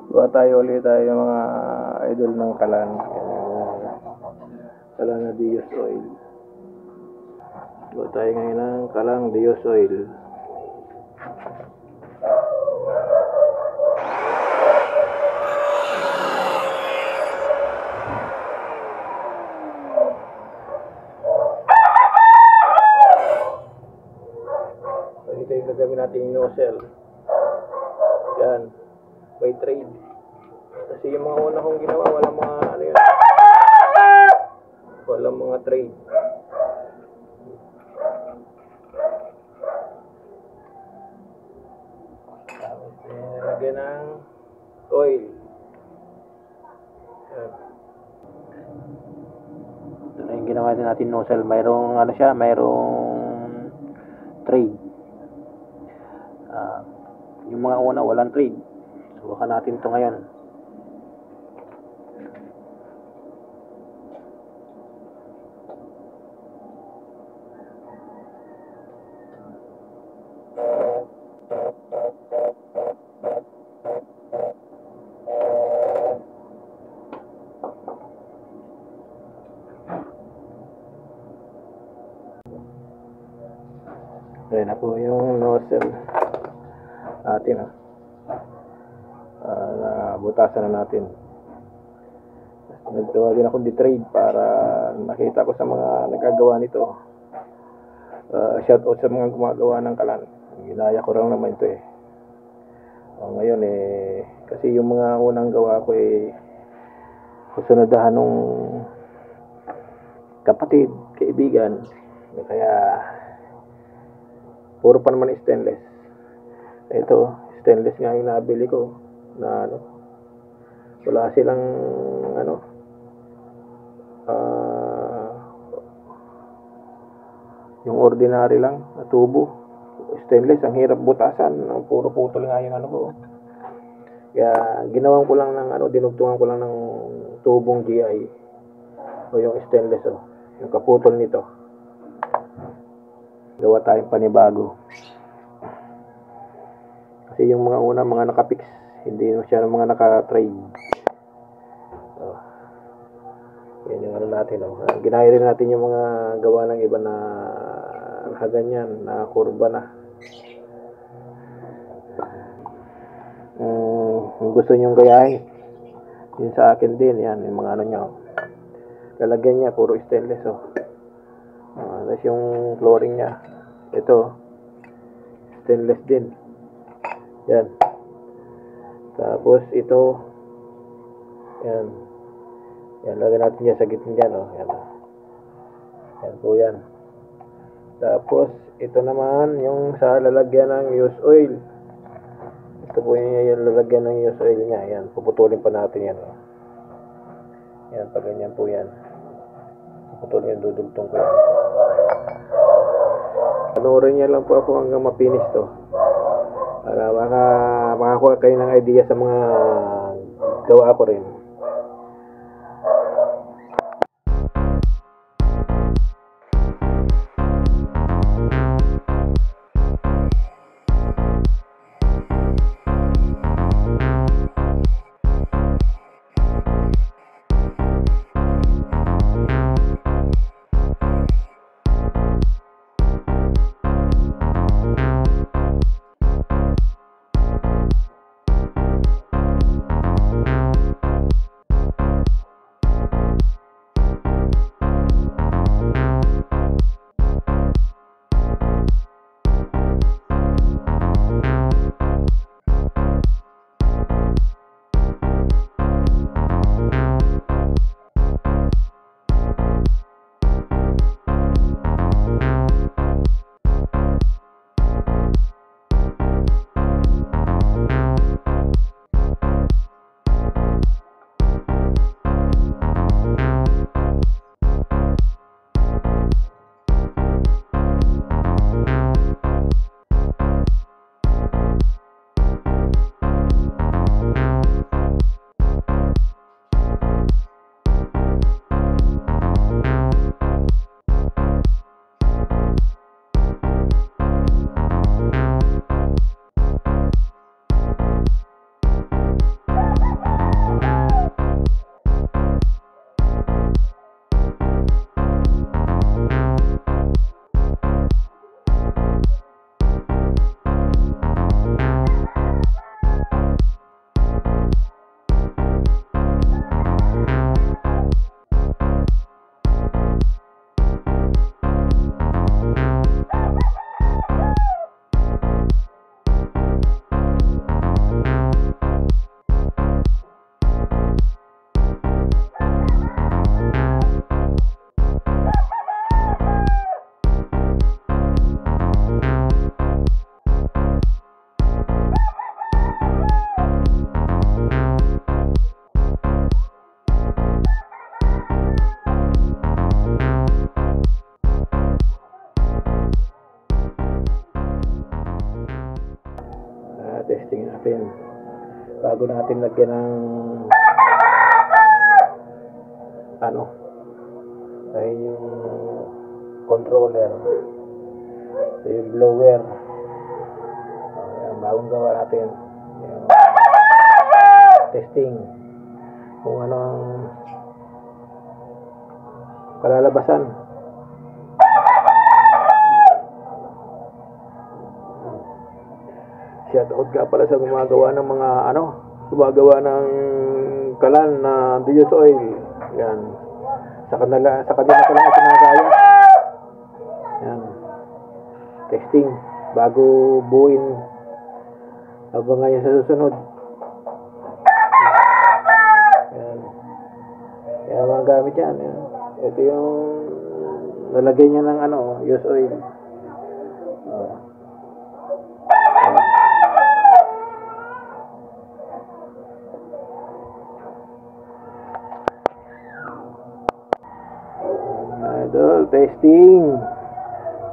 Gawa tayo ulit tayo mga idol ng kalan. Kalan na Dios Oil. Gawa tayo ngayon ng kalang Dios Oil. Ito yung gagawin natin yung nozzle. Yan. May trade. Kasi yung mga una kong ginawa, walang mga ano yun. Walang mga trade. Tapos lagyan ng oil. Yan. Ito na yung ginawa natin nozzle. Mayroong ano siya, mayroong trade. Yung mga una walang trade. Subukan natin ito ngayon. Ayan na po yung nozzle atin. Butasan na natin. Nagtawa din ako di-trade para nakita ko sa mga nagagawa nito. Shout out sa mga gumagawa ng kalan. Ginaya ko lang naman ito ngayon kasi yung mga unang gawa ko kusunadahan nung kapatid, kaibigan. Kaya puro pa naman stainless. Ito, stainless nga yung nabili ko na wala silang yung ordinary lang na tubo. Stainless, ang hirap butasan. Puro putol nga yung ko. Kaya ginawan ko lang ng dinugtungan ko lang ng tubong GI o yung stainless yung kaputol nito. Gawa tayong panibago. Kasi yung mga una, mga nakapix, hindi siya ng mga naka-trade. Yan yung natin. Ginaya rin natin yung mga gawa ng iba na nakaganyan, na kurba na. Kung gusto nyong gayahin, yun sa akin din, yan, yung mga nyo. Lalagyan niya, puro stainless. Tapos yung flooring niya, ito, stainless din. Yan. Tapos ito, yan. Yan, lagyan natin niya sa gitna dyan. Yan. Yan po yan. Tapos, ito naman, yung sa lalagyan ng used oil. Ito po yung lalagyan ng used oil niya. Yan, puputulin pa natin yan. Yan, pag ganyan po yan. Puputulin yan, dudugtong ko yan. Panoorin niya lang po ako hanggang mapinis to. Para makakuha kayo ng idea sa mga gawa ko rin. Testing natin. Bago natin lagyan ng ano, ay yung controller, yung blower. Ayan, bagong gawa natin. Ayan. Testing kung ano ang kalalabasan. Shoutout ka pala sa gumagawa ng mga gumagawa ng kalan na Dios oil. Yan. Sa kanila ko lang itinagaya. Yan. Testing bago buuin. Abangan yan sa susunod. Yan. Kaya mga gamit yan. Yan. Ito yung nalagay niya ng Dios oil. Testing.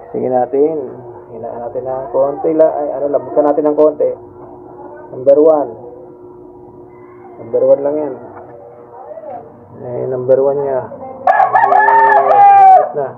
Testingin natin. Hinaan natin ng konti lang. Labukan natin ng konti. Number 1. Number 1 lang yan. Number 1 niya. Na.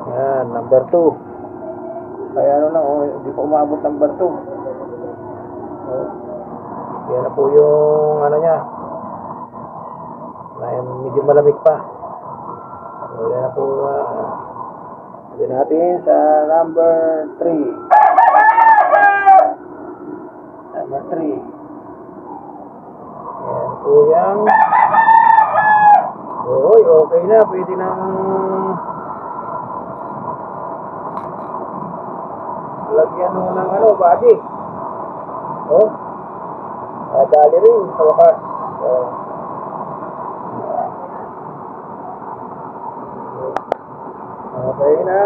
Yan. Number 2. Kaya hindi pa umabot number 2. Yan na po yung niya. Medyo malamig pa. Yan na po. Sabi natin sa number 3. Number 3. Yan po yan. Oy, okay na. Pwede nang lagyan mo ng body. Dali rin sa wakas. Okay na.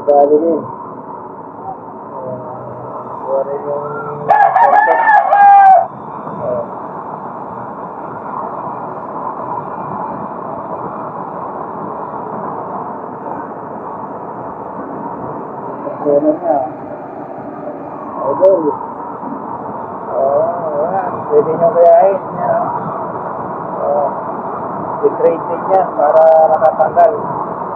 Dali rin. Wala yung na. Pwede nyo kayain niya. I-trade din niya para nakatanggal.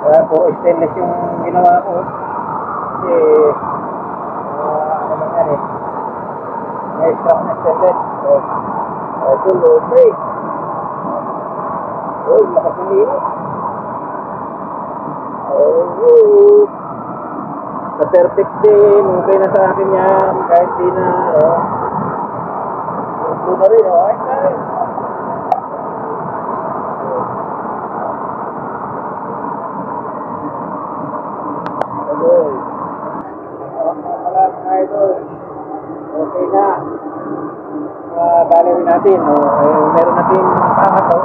Kaya po stainless yung ginawa ko. Kasi lang yan may scrap na stainless. Ito okay. Lakas yung liit. Sa perfect din, okay na sa akin yan, kahit di na, ito na rin, ay na rin. Okay na. Dalawin natin, meron natin pangat,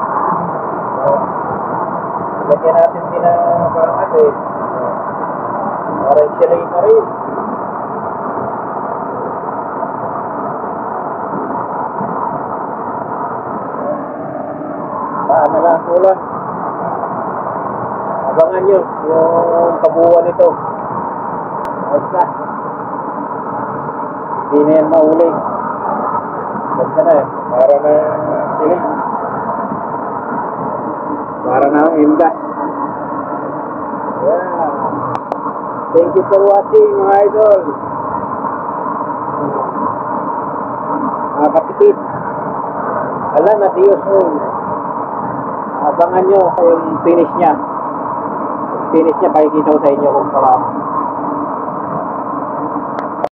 lagyan natin din ang pangat para i-selate na rin. Paano lang kulang. Abangan nyo yung kabuuan nito. Basta hindi na yan mauling. Basta na para na siling. Para na ang imgas. Yeah. Thank you for watching, mga idol. Nakakatipid. Alam na Dios oil. Abangan nyo yung finish niya. Yung finish niya, pakikita ko sa inyo kung parang